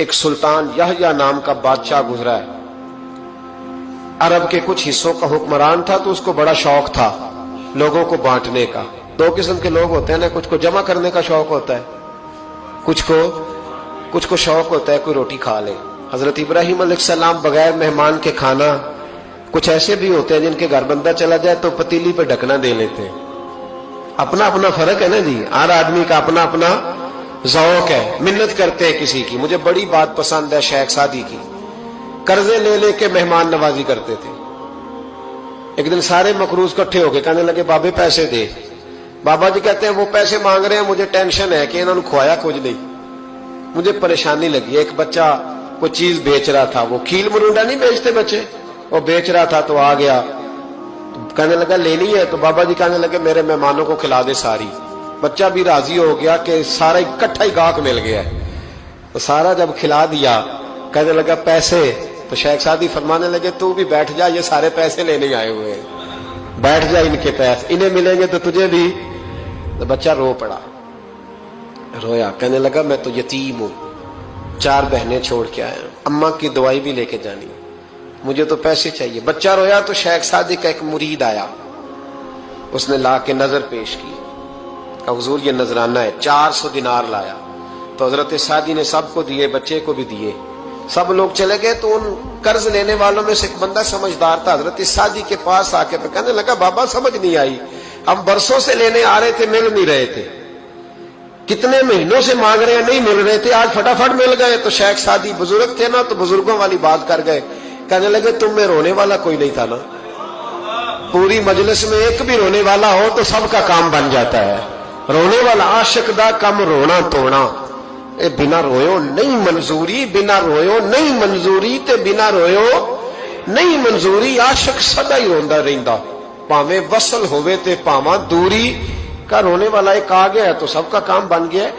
ایک سلطان یحییٰ نام کا بادشاہ گزرا ہے. عرب کے کچھ حصوں کا حکمران تھا تو اس کو بڑا شوق تھا لوگوں کو بانٹنے کا. دو قسم کے لوگ ہوتے ہیں نا, کچھ کو جمع کرنے کا شوق ہوتا ہے, کچھ کو شوق ہوتا ہے کوئی روٹی کھا لے. حضرت ابراہیم علیہ السلام بغیر مہمان کے کھانا, کچھ ایسے بھی ہوتے ہیں جن کے گھر بندہ چلا جائے تو پتیلی پہ ڈھکنا دے لیتے ہیں. اپنا اپنا فرق ہے نا جی, ہر آدمی کا اپنا اپنا ذوق ہے. منت کرتے ہیں کسی کی. مجھے بڑی بات پسند ہے شیخ سعدی کی, قرضے لے لے کے مہمان نوازی کرتے تھے. ایک دن سارے مقروض کٹھے ہو گئے, کہنے لگے بابے پیسے دے. بابا جی کہتے ہیں وہ پیسے مانگ رہے ہیں, مجھے ٹینشن ہے کہ انہوں نے کھوایا کچھ نہیں, مجھے پریشانی لگی. ایک بچہ کوئی چیز بیچ رہا تھا, وہ کھیل مرونڈا نہیں بیچتے بچے, وہ بیچ رہا تھا تو آ گیا, کہنے لگا لینی ہے. تو بابا جی کہنے لگے میرے مہمانوں کو کھلا دے ساری. بچہ بھی راضی ہو گیا کہ سارا اکٹھا ہی گاہک مل گیا ہے, تو سارا جب کھلا دیا کہنے لگا پیسے. تو شیخ سعدی فرمانے لگے تو بھی بیٹھ جا, یہ سارے پیسے لینے آئے ہوئے ہیں, بیٹھ جا, ان کے پیسے انہیں ملیں گے تو تجھے بھی. تو بچہ رو پڑا, رویا, کہنے لگا میں تو یتیم ہوں, 4 بہنیں چھوڑ کے آیا, اماں کی دوائی بھی لے کے جانی, مجھے تو پیسے چاہیے. بچہ رویا تو شیخ سعدی کا ایک مرید آیا, اس نے لا کے نظر پیش کی, کہ حضور یہ نذرانہ ہے. 400 دینار لایا. تو حضرت سعدی نے سب کو دیے, بچے کو بھی دیے. سب لوگ چلے گئے تو ان قرض لینے والوں میں سے ایک بندہ سمجھدار تھا, حضرت سعدی کے پاس آ کے کہنے لگا بابا سمجھ نہیں آئی, ہم برسوں سے لینے آ رہے تھے, مل نہیں رہے تھے, کتنے مہینوں سے مانگ رہے ہیں نہیں مل رہے تھے, آج فٹافٹ مل گئے. تو شیخ سعدی بزرگ تھے نا, تو بزرگوں والی بات کر گئے, کہنے لگے تم میں رونے والا کوئی نہیں تھا نا, پوری مجلس میں ایک بھی رونے والا ہو تو سب کا کام بن جاتا ہے. رونے والا عاشق دا کم رونا توڑنا, اے بنا رویو نہیں منظوری, بنا رویو نہیں منظوری, تے بنا رویو نہیں منظوری. عاشق سدا ہی روندا رہندا, پاویں وصل ہوئے تے پاواں دوری. کا رونے والا ایک آ گیا ہے تو سب کا کام بن گیا ہے.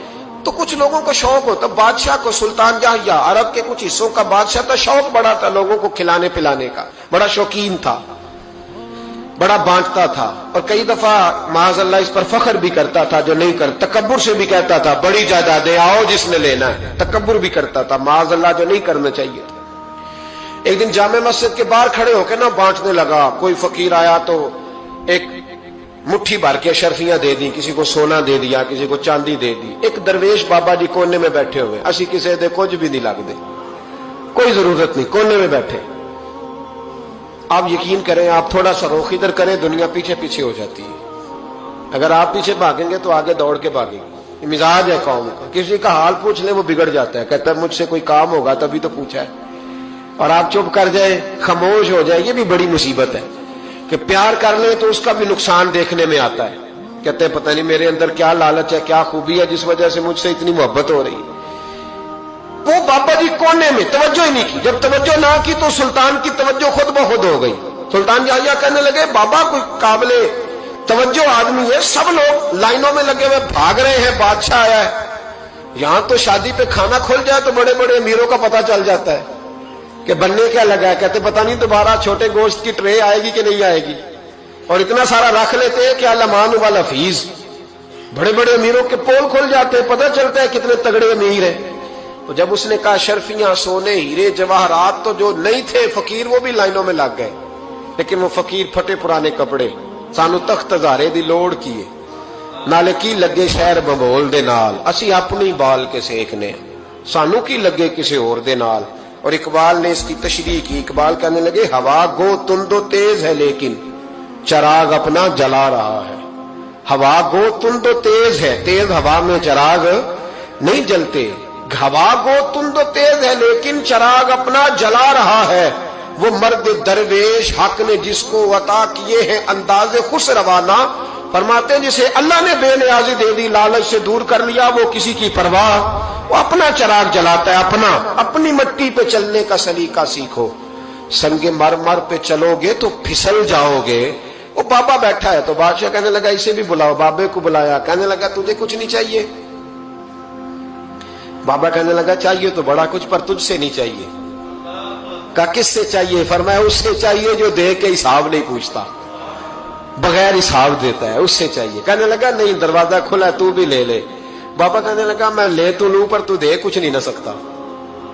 تو کچھ لوگوں کو شوق ہوتا, بادشاہ کو سلطان یحییٰ عرب کے کچھ حصوں کا بادشاہ تھا, شوق بڑا تھا لوگوں کو کھلانے پلانے کا, بڑا شوقین تھا, بڑا بانٹتا تھا. اور کئی دفعہ معاذ اللہ اس پر فخر بھی کرتا تھا جو نہیں کرتا, تکبر سے بھی کہتا تھا بڑی جائیدادیں آؤ جس نے لینا ہے, تکبر بھی کرتا تھا معاذ اللہ جو نہیں کرنا چاہیے تھا. ایک دن جامع مسجد کے باہر کھڑے ہو کے نا بانٹنے لگا. کوئی فقیر آیا تو ایک مٹھی بھر کے اشرفیاں دے دی, کسی کو سونا دے دیا, کسی کو چاندی دے دی. ایک درویش بابا جی کونے میں بیٹھے ہوئے, اسی کسی دے کچھ بھی نہیں لگ دے, کوئی ضرورت نہیں, کونے میں بیٹھے. آپ یقین کریں, آپ تھوڑا سا رخ ادھر کریں, دنیا پیچھے پیچھے ہو جاتی ہے. اگر آپ پیچھے بھاگیں گے تو آگے دوڑ کے بھاگیں گے. یہ مزاج ہے قوم کا, کسی کا حال پوچھ لیں وہ بگڑ جاتا ہے, کہتا ہے مجھ سے کوئی کام ہوگا تبھی تو پوچھا ہے. اور آپ چپ کر جائیں, خاموش ہو جائے, یہ بھی بڑی مصیبت ہے. کہ پیار کر لیں تو اس کا بھی نقصان دیکھنے میں آتا ہے, کہتے ہیں پتہ نہیں میرے اندر کیا لالچ ہے, کیا خوبی ہے جس وجہ سے مجھ سے اتنی محبت ہو رہی ہے. وہ بابا جی کونے میں توجہ ہی نہیں کی. جب توجہ نہ کی تو سلطان کی توجہ خود بخود ہو گئی. سلطان یحییٰ کہنے لگے بابا کوئی قابل توجہ آدمی ہے, سب لوگ لائنوں میں لگے ہوئے بھاگ رہے ہیں, بادشاہ آیا ہے. یہاں تو شادی پہ کھانا کھل جائے تو بڑے بڑے امیروں کا پتہ چل جاتا ہے کہ بننے کیا لگا ہے. کہتے پتہ نہیں دوبارہ چھوٹے گوشت کی ٹرے آئے گی کہ نہیں آئے گی, اور اتنا سارا رکھ لیتے ہیں کہ المان والحفیظ. بڑے بڑے امیروں کے پول کھل جاتے ہیں, پتہ چلتا ہے کتنے تگڑے امیر ہیں. تو جب اس نے کہا شرفیاں, سونے, ہیرے, جواہرات, تو جو نہیں تھے فقیر وہ بھی لائنوں میں لگ گئے. لیکن وہ فقیر پھٹے پرانے کپڑے, سانو تخت ہزارے دی لوڑ کیے, نالے کی لگے شہر بمول دے نال, اسی اپنی بال کے سیکھنے, سانو کی لگے کسی اور دے نال. اور اقبال نے اس کی تشریح کی. اقبال کہنے لگے ہوا گو تند و تیز ہے لیکن چراغ اپنا جلا رہا ہے. ہوا گو تند و تیز ہے, تیز ہوا میں چراغ نہیں جلتے. ہوا گو تند و تیز ہے لیکن چراغ اپنا جلا رہا ہے. وہ مرد درویش حق نے جس کو عطا کیے ہیں انداز خوش روانہ, فرماتے ہیں جسے اللہ نے بے نیازی دے دی, لالچ سے دور کر لیا, وہ کسی کی پرواہ, وہ اپنا چراغ جلاتا ہے. اپنی مٹی پہ چلنے کا سلیقہ سیکھو, سنگ مرمر پہ چلو گے تو پھسل جاؤ گے. وہ بابا بیٹھا ہے تو بادشاہ کہنے لگا اسے بھی بلاؤ. بابے کو بلایا, کہنے لگا تجھے کچھ نہیں چاہیے؟ بابا کہنے لگا چاہیے تو بڑا کچھ, پر تجھ سے نہیں چاہیے. کہا کس سے چاہیے؟ فرمایا اس سے چاہیے جو دے کے حساب نہیں پوچھتا, بغیر حساب دیتا ہے, اس سے چاہیے. کہنے لگا نہیں, دروازہ کھلا ہے, تو بھی لے لے. بابا کہنے لگا میں لے تو لوں پر تو دے کچھ نہیں نہ سکتا.